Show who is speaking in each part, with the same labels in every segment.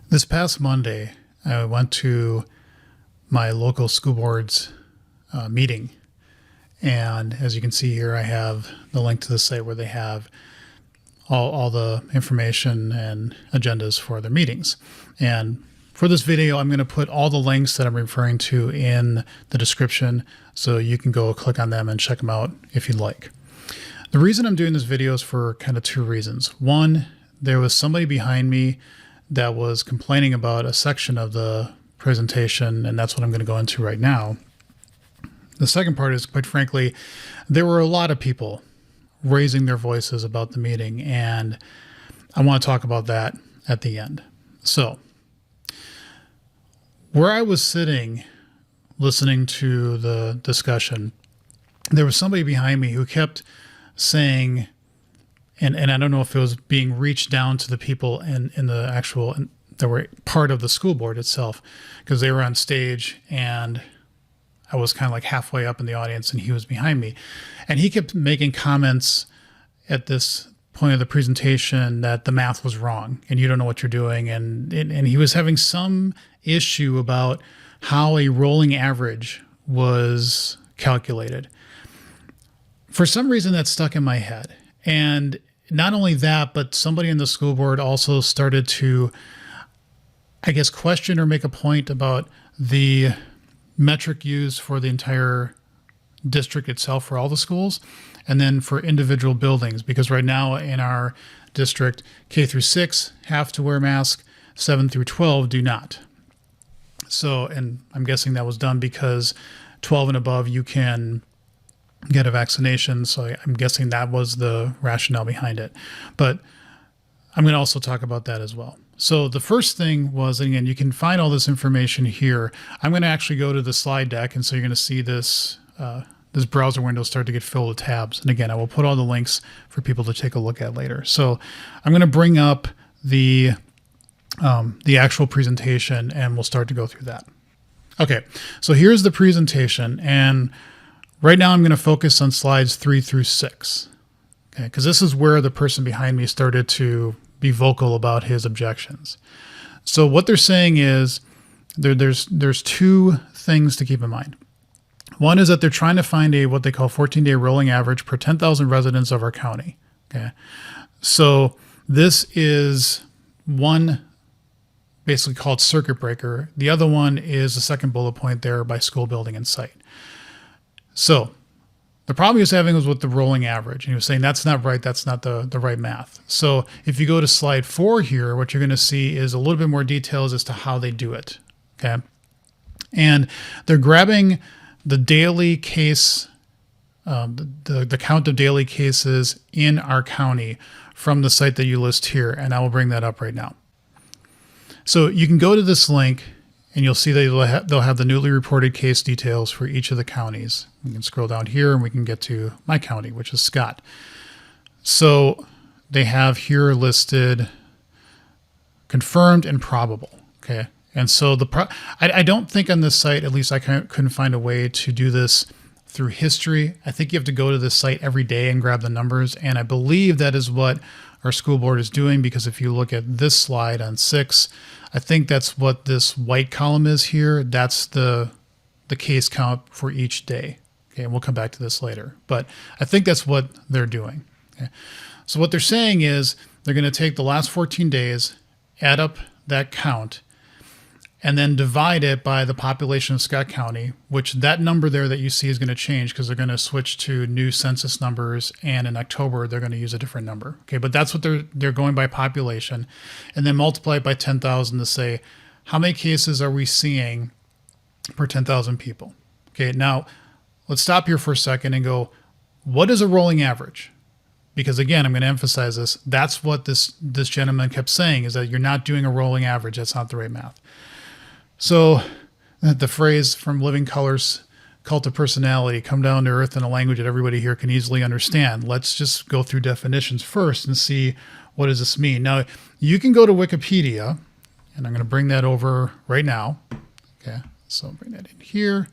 Speaker 1: This past Monday, I went to my local school board's meeting. And as you can see here, I have the link to the site where they have all the information and agendas for their meetings. And for this video, I'm going to put all the links that I'm referring to in the description so you can go click on them and check them out if you'd like. The reason I'm doing this video is for kind of two reasons. One, there was somebody behind me that was complaining about a section of the presentation, and that's what I'm going to go into right now. The second part is, quite frankly, there were a lot of people raising their voices about the meeting, and I want to talk about that at the end. So, where I was sitting listening to the discussion, there was somebody behind me who kept saying, and I don't know if it was being reached down to the people in the actual, that were part of the school board itself, because they were on stage and I was kind of like halfway up in the audience and he was behind me. And he kept making comments at this point of the presentation that the math was wrong and you don't know what you're doing. And he was having some issue about how a rolling average was calculated. For some reason that stuck in my head. And not only that, but somebody in the school board also started to, I guess, question or make a point about the metric used for the entire district itself for all the schools, and then for individual buildings, because right now in our district, K through 6 have to wear masks, 7 through 12 do not. So, and I'm guessing that was done because 12 and above you can get a vaccination, so I'm guessing that was the rationale behind it. But I'm going to also talk about that as well. So the first thing was, and again, you can find all this information here. I'm going to actually go to the slide deck, and so you're going to see this this browser window start to get filled with tabs. And again, I will put all the links for people to take a look at later. So I'm going to bring up the actual presentation, and we'll start to go through that. Okay, so here's the presentation, and right now I'm going to focus on slides 3 through 6, okay, because this is where the person behind me started to be vocal about his objections. So what they're saying is there's two things to keep in mind. One is that they're trying to find what they call 14-day rolling average per 10,000 residents of our county. Okay, so this is one basically called circuit breaker. The other one is the second bullet point there by school building and site. So the problem he was having was with the rolling average. And he was saying that's not right. That's not the right math. So if you go to slide 4 here, what you're going to see is a little bit more details as to how they do it. Okay. And they're grabbing the daily case, the count of daily cases in our county from the site that you list here. And I will bring that up right now. So you can go to this link, and you'll see that they'll have the newly reported case details for each of the counties. We can scroll down here and we can get to my county, which is Scott. So they have here listed confirmed and probable. Okay. And so I don't think on this site, at least I couldn't find a way to do this through history. I think you have to go to this site every day and grab the numbers. And I believe that is what our school board is doing, because if you look at this slide on 6, I think that's what this white column is here. That's the case count for each day. Okay, and we'll come back to this later. But I think that's what they're doing. Okay. So what they're saying is they're going to take the last 14 days, add up that count, and then divide it by the population of Scott County, which that number there that you see is going to change because they're going to switch to new census numbers, and in October they're going to use a different number. Okay, but that's what they're going by population, and then multiply it by 10,000 to say how many cases are we seeing per 10,000 people. Okay, now let's stop here for a second and go, what is a rolling average? Because again, I'm going to emphasize this. That's what this gentleman kept saying, is that you're not doing a rolling average. That's not the right math. So the phrase from Living Colors, Cult of Personality, come down to earth in a language that everybody here can easily understand. Let's just go through definitions first and see what does this mean. Now, you can go to Wikipedia, and I'm going to bring that over right now. Okay, so I'll bring that in here,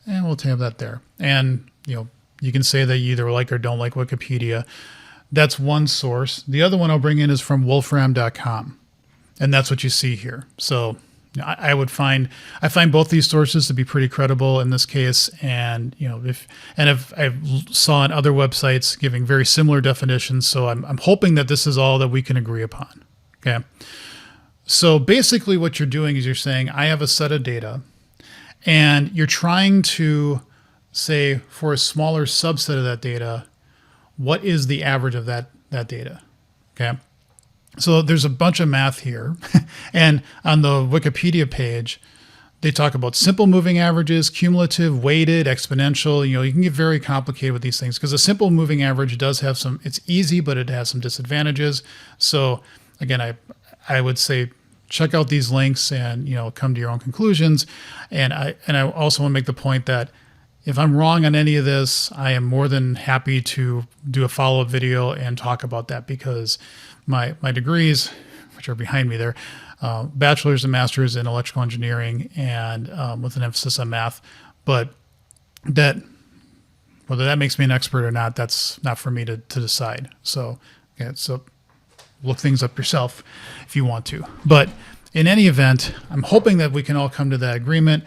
Speaker 1: and we'll tab that there. And, you can say that you either like or don't like Wikipedia. That's one source. The other one I'll bring in is from wolfram.com. And that's what you see here. So I find both these sources to be pretty credible in this case. And, if I saw on other websites giving very similar definitions. So I'm hoping that this is all that we can agree upon. Okay. So basically what you're doing is you're saying, I have a set of data, and you're trying to say for a smaller subset of that data, what is the average of that data? Okay. So there's a bunch of math here. And on the Wikipedia page, they talk about simple moving averages, cumulative, weighted, exponential. You can get very complicated with these things because a simple moving average does have it's easy, but it has some disadvantages. So again, I would say check out these links and, come to your own conclusions. And I also want to make the point that if I'm wrong on any of this, I am more than happy to do a follow-up video and talk about that, because my degrees, which are behind me there, bachelor's and master's in electrical engineering, and with an emphasis on math. But whether that makes me an expert or not, that's not for me to decide. So, so look things up yourself if you want to. But in any event, I'm hoping that we can all come to that agreement.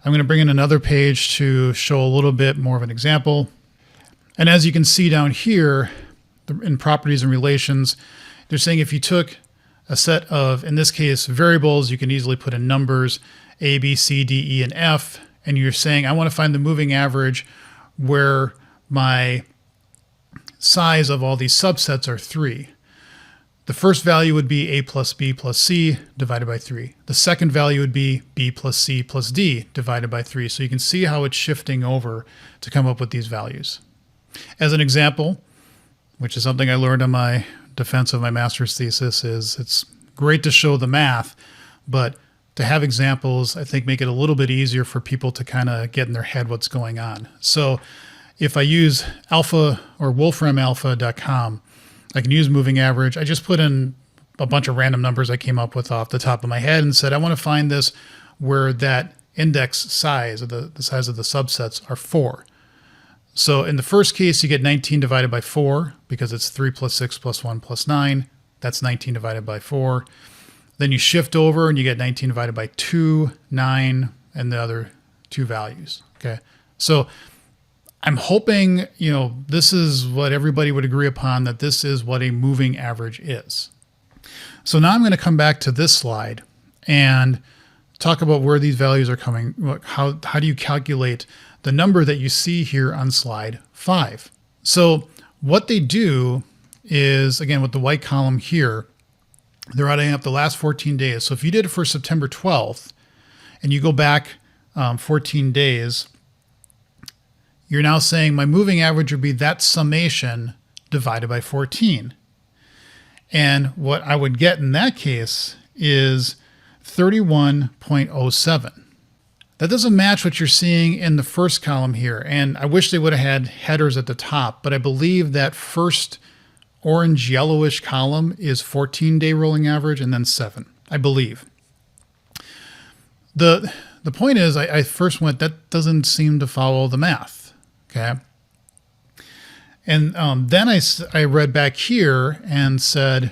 Speaker 1: I'm going to bring in another page to show a little bit more of an example. And as you can see down here in properties and relations, they're saying if you took a set of, in this case, variables, you can easily put in numbers, A, B, C, D, E, and F. And you're saying, I want to find the moving average where my size of all these subsets are 3. The first value would be A plus B plus C divided by 3. The second value would be B plus C plus D divided by 3. So you can see how it's shifting over to come up with these values. As an example, which is something I learned on my defense of my master's thesis, is it's great to show the math, but to have examples, I think, make it a little bit easier for people to kind of get in their head what's going on. So if I use alpha or wolframalpha.com, I can use moving average. I just put in a bunch of random numbers I came up with off the top of my head and said, I want to find this where that index size, or the size of the subsets, are 4. So in the first case, you get 19 divided by 4 because it's 3 plus 6 plus 1 plus 9. That's 19 divided by 4. Then you shift over and you get 19 divided by 2, 9, and the other two values. Okay. So I'm hoping, this is what everybody would agree upon, that this is what a moving average is. So now I'm going to come back to this slide and talk about where these values are coming. How do you calculate the number that you see here on slide 5? So what they do is, again, with the white column here, they're adding up the last 14 days. So if you did it for September 12th and you go back 14 days, you're now saying my moving average would be that summation divided by 14. And what I would get in that case is 31.07. That doesn't match what you're seeing in the first column here. And I wish they would have had headers at the top, but I believe that first orange yellowish column is 14-day rolling average and then 7, I believe. The point is, I first went, that doesn't seem to follow the math. Okay. And then I read back here and said,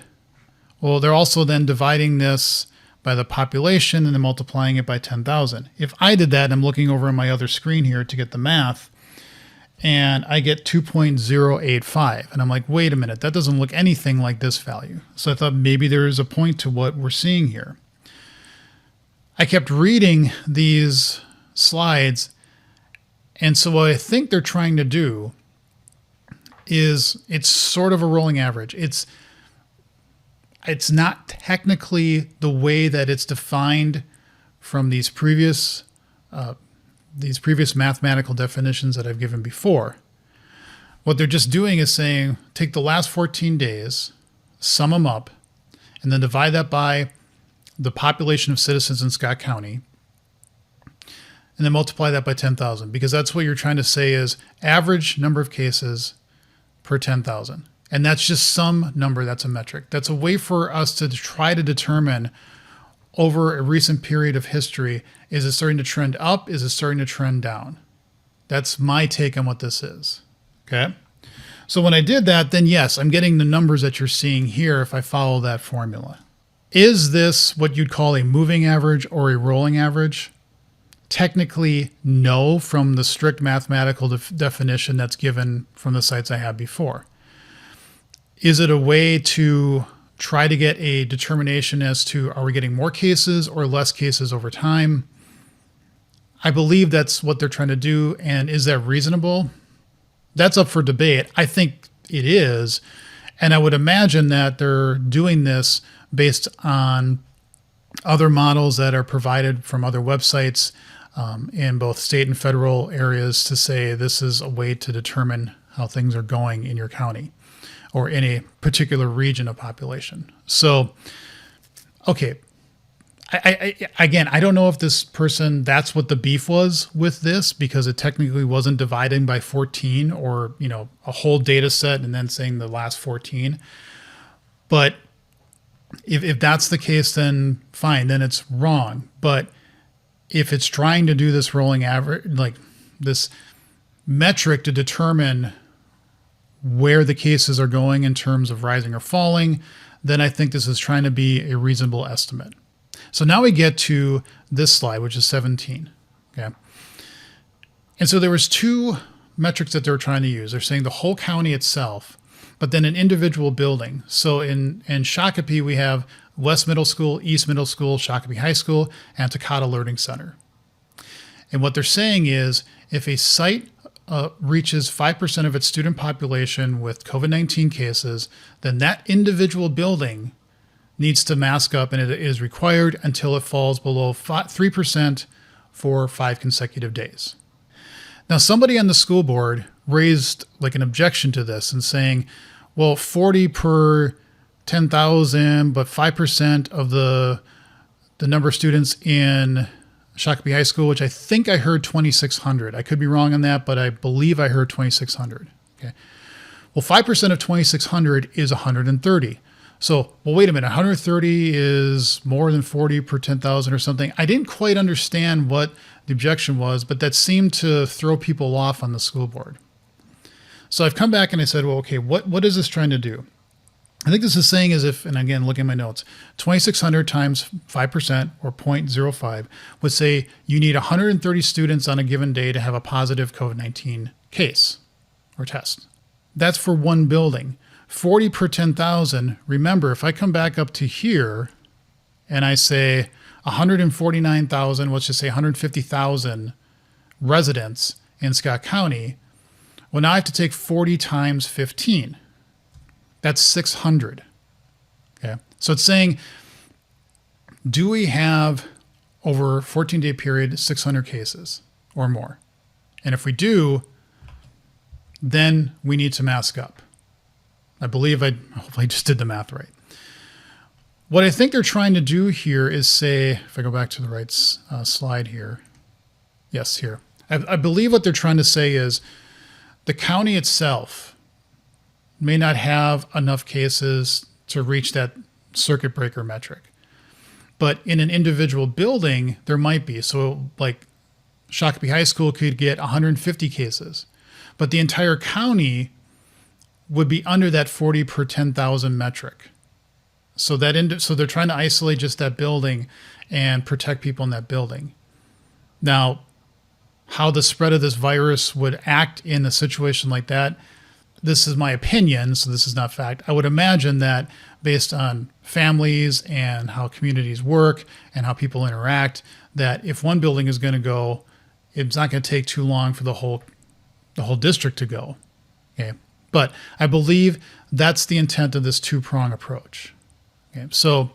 Speaker 1: well, they're also then dividing this by the population and then multiplying it by 10,000. If I did that, and I'm looking over on my other screen here to get the math, and I get 2.085. And I'm like, wait a minute, that doesn't look anything like this value. So I thought maybe there is a point to what we're seeing here. I kept reading these slides. And so what I think they're trying to do is, it's sort of a rolling average. It's not technically the way that it's defined from these previous mathematical definitions that I've given before. What they're just doing is saying, take the last 14 days, sum them up, and then divide that by the population of citizens in Scott County, and then multiply that by 10,000, because that's what you're trying to say is average number of cases per 10,000. And that's just some number, that's a metric. That's a way for us to try to determine over a recent period of history, is it starting to trend up? Is it starting to trend down? That's my take on what this is. Okay. So when I did that, then yes, I'm getting the numbers that you're seeing here if I follow that formula. Is this what you'd call a moving average or a rolling average? Technically, no, from the strict mathematical definition that's given from the sites I had before. Is it a way to try to get a determination as to are we getting more cases or less cases over time? I believe that's what they're trying to do. And is that reasonable? That's up for debate. I think it is. And I would imagine that they're doing this based on other models that are provided from other websites in both state and federal areas to say this is a way to determine how things are going in your county or in a particular region of population. So, okay. I don't know if this person, that's what the beef was with this, because it technically wasn't dividing by 14 or, a whole data set and then saying the last 14. But if that's the case, then fine, then it's wrong. But if it's trying to do this rolling average, like this metric to determine where the cases are going in terms of rising or falling, then I think this is trying to be a reasonable estimate. So now we get to this slide, which is 17. Okay. And so there was two metrics that they were trying to use. They're saying the whole county itself, but then an individual building. So in Shakopee, we have West Middle School, East Middle School, Shakopee High School, and Takata Learning Center. And what they're saying is if a site reaches 5% of its student population with COVID-19 cases, then that individual building needs to mask up, and it is required until it falls below 3% for 5 consecutive days. Now, somebody on the school board raised like an objection to this and saying, well, 40 per 10,000, but 5% of the number of students in Shakopee High School, which I think I heard 2,600. I could be wrong on that, but I believe I heard 2,600. Okay. Well, 5% of 2,600 is 130. So, well, wait a minute, 130 is more than 40 per 10,000 or something. I didn't quite understand what the objection was, but that seemed to throw people off on the school board. So I've come back and I said, well, okay, what is this trying to do? I think this is saying as if, and again, look at my notes, 2,600 times 5% or 0.05 would say you need 130 students on a given day to have a positive COVID-19 case or test. That's for one building. 40 per 10,000. Remember, if I come back up to here and I say 149,000, let's just say 150,000 residents in Scott County, well, now I have to take 40 times 15. That's 600. Okay. So it's saying, do we have over a 14-day period 600 cases or more? And if we do, then we need to mask up. I believe hopefully I just did the math right. What I think they're trying to do here is say, if I go back to the right slide here. Yes, here. I believe what they're trying to say is the county itself may not have enough cases to reach that circuit breaker metric. But in an individual building, there might be. So like Shakopee High School could get 150 cases, but the entire county would be under that 40 per 10,000 metric. So so they're trying to isolate just that building and protect people in that building. Now, how the spread of this virus would act in a situation like that, this is my opinion, so this is not fact. I would imagine that based on families and how communities work and how people interact, that if one building is going to go, it's not going to take too long for the whole district to go. Okay. But I believe that's the intent of this two-prong approach. Okay, so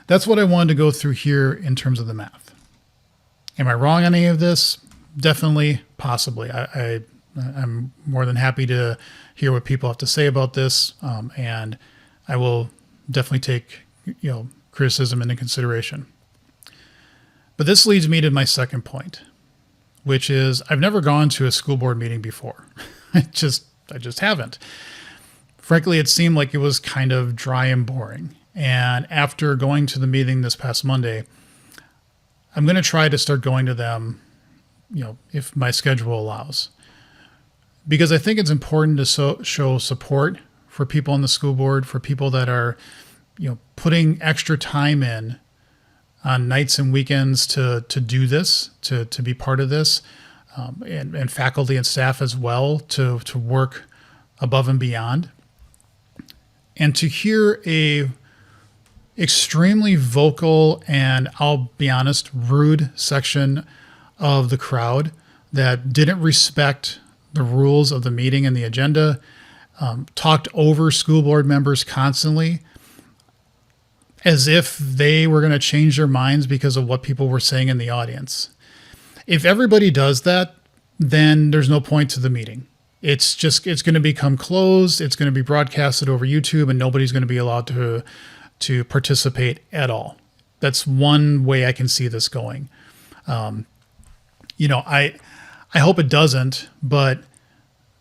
Speaker 1: that's what I wanted to go through here in terms of the math. Am I wrong on any of this? Definitely, possibly. I'm more than happy to hear what people have to say about this, and I will definitely take criticism into consideration. But this leads me to my second point, which is I've never gone to a school board meeting before. I just haven't. Frankly, it seemed like it was kind of dry and boring. And after going to the meeting this past Monday, I'm going to try to start going to them, if my schedule allows. Because I think it's important to show support for people on the school board, for people that are putting extra time in on nights and weekends to do this, to be part of this, and faculty and staff as well to work above and beyond. And to hear a extremely vocal and, I'll be honest, rude section of the crowd that didn't respect the rules of the meeting and the agenda, talked over school board members constantly as if they were going to change their minds because of what people were saying in the audience. If everybody does that, then there's no point to the meeting. It's going to become closed. It's going to be broadcasted over YouTube, and nobody's going to be allowed to participate at all. That's one way I can see this going. I hope it doesn't, but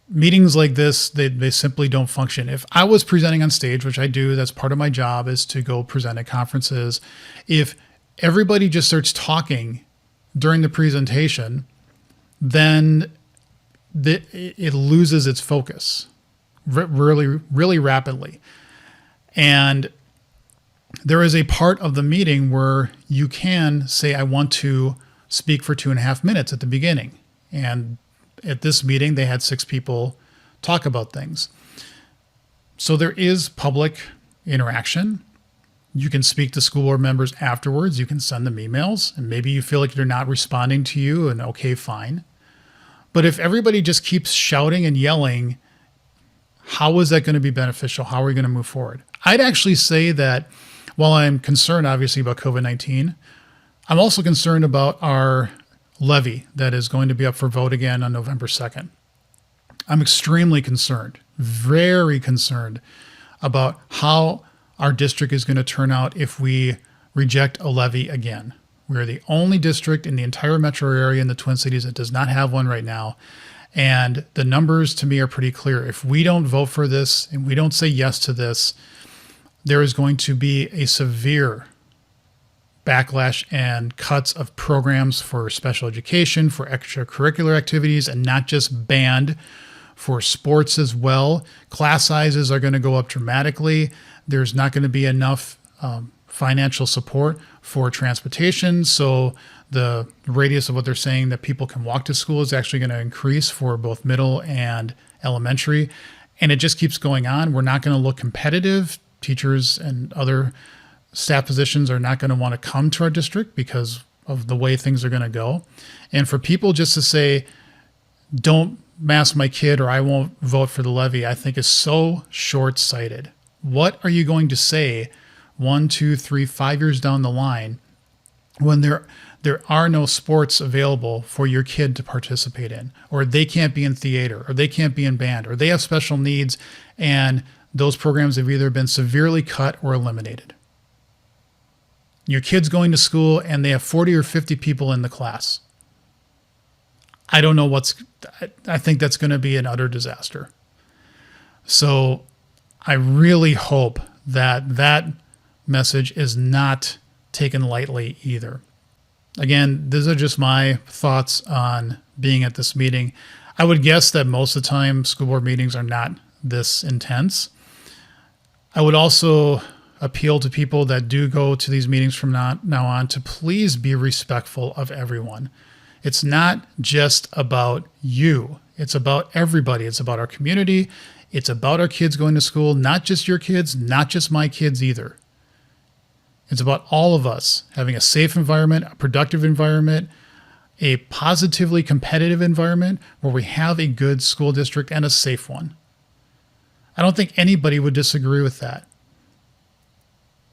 Speaker 1: meetings like this, they simply don't function. If I was presenting on stage, which I do, that's part of my job, is to go present at conferences. If everybody just starts talking during the presentation, then it loses its focus really, really rapidly. And there is a part of the meeting where you can say, I want to speak for 2.5 minutes at the beginning. And at this meeting, they had 6 people talk about things. So there is public interaction. You can speak to school board members afterwards. You can send them emails, and maybe you feel like they're not responding to you, and okay, fine. But if everybody just keeps shouting and yelling, how is that going to be beneficial? How are we going to move forward? I'd actually say that while I'm concerned, obviously, about COVID-19, I'm also concerned about our levy that is going to be up for vote again on November 2nd. I'm extremely concerned, very concerned about how our district is going to turn out if we reject a levy again. We're the only district in the entire metro area in the Twin Cities that does not have one right now. And the numbers to me are pretty clear. If we don't vote for this and we don't say yes to this, there is going to be a severe backlash and cuts of programs for special education, for extracurricular activities, and not just band, for sports as well. Class sizes are going to go up dramatically. There's not going to be enough financial support for transportation. So the radius of what they're saying that people can walk to school is actually going to increase for both middle and elementary. And it just keeps going on. We're not going to look competitive. Teachers and other staff positions are not going to want to come to our district because of the way things are going to go. And for people just to say, don't mask my kid or I won't vote for the levy, I think is so short-sighted. What are you going to say 1, 2, 3, 5 years down the line when there are no sports available for your kid to participate in, or they can't be in theater, or they can't be in band, or they have special needs and those programs have either been severely cut or eliminated? Your kid's going to school and they have 40 or 50 people in the class. I don't know I think that's going to be an utter disaster. So I really hope that message is not taken lightly either. Again, these are just my thoughts on being at this meeting. I would guess that most of the time school board meetings are not this intense. I would also appeal to people that do go to these meetings from now on to please be respectful of everyone. It's not just about you. It's about everybody. It's about our community. It's about our kids going to school, not just your kids, not just my kids either. It's about all of us having a safe environment, a productive environment, a positively competitive environment where we have a good school district and a safe one. I don't think anybody would disagree with that.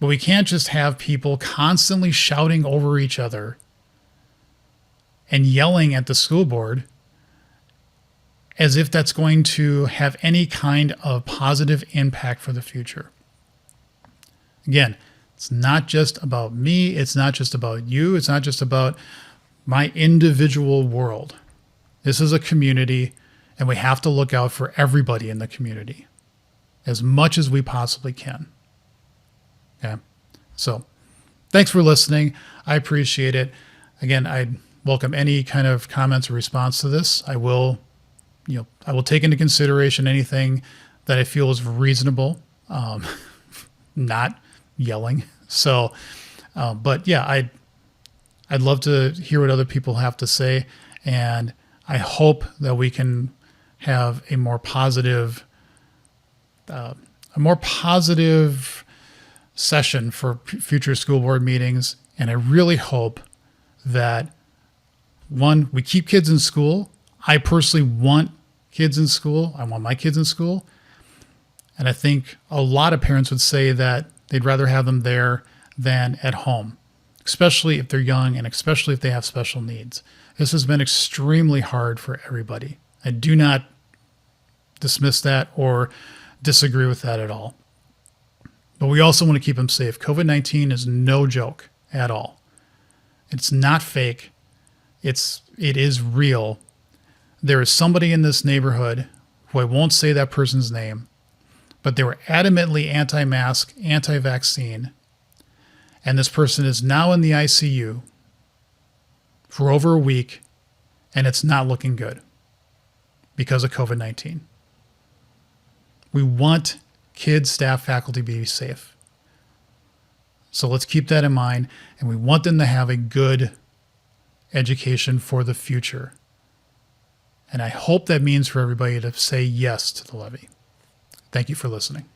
Speaker 1: But we can't just have people constantly shouting over each other and yelling at the school board as if that's going to have any kind of positive impact for the future. Again, it's not just about me. It's not just about you. It's not just about my individual world. This is a community, and we have to look out for everybody in the community as much as we possibly can. Okay. So thanks for listening. I appreciate it. Again, I'd welcome any kind of comments or response to this. I will take into consideration anything that I feel is reasonable, not, yelling. So, but yeah, I'd love to hear what other people have to say, and I hope that we can have a more positive session for future school board meetings. And I really hope that, one, we keep kids in school. I personally want kids in school. I want my kids in school. And I think a lot of parents would say that they'd rather have them there than at home, especially if they're young and especially if they have special needs. This has been extremely hard for everybody. I do not dismiss that or disagree with that at all. But we also want to keep them safe. COVID-19 is no joke at all. It's not fake. It is real. There is somebody in this neighborhood who I won't say that person's name, but they were adamantly anti-mask, anti-vaccine, and this person is now in the ICU for over a week, and it's not looking good because of COVID-19. We want kids, staff, faculty to be safe. So let's keep that in mind, and we want them to have a good education for the future. And I hope that means for everybody to say yes to the levy. Thank you for listening.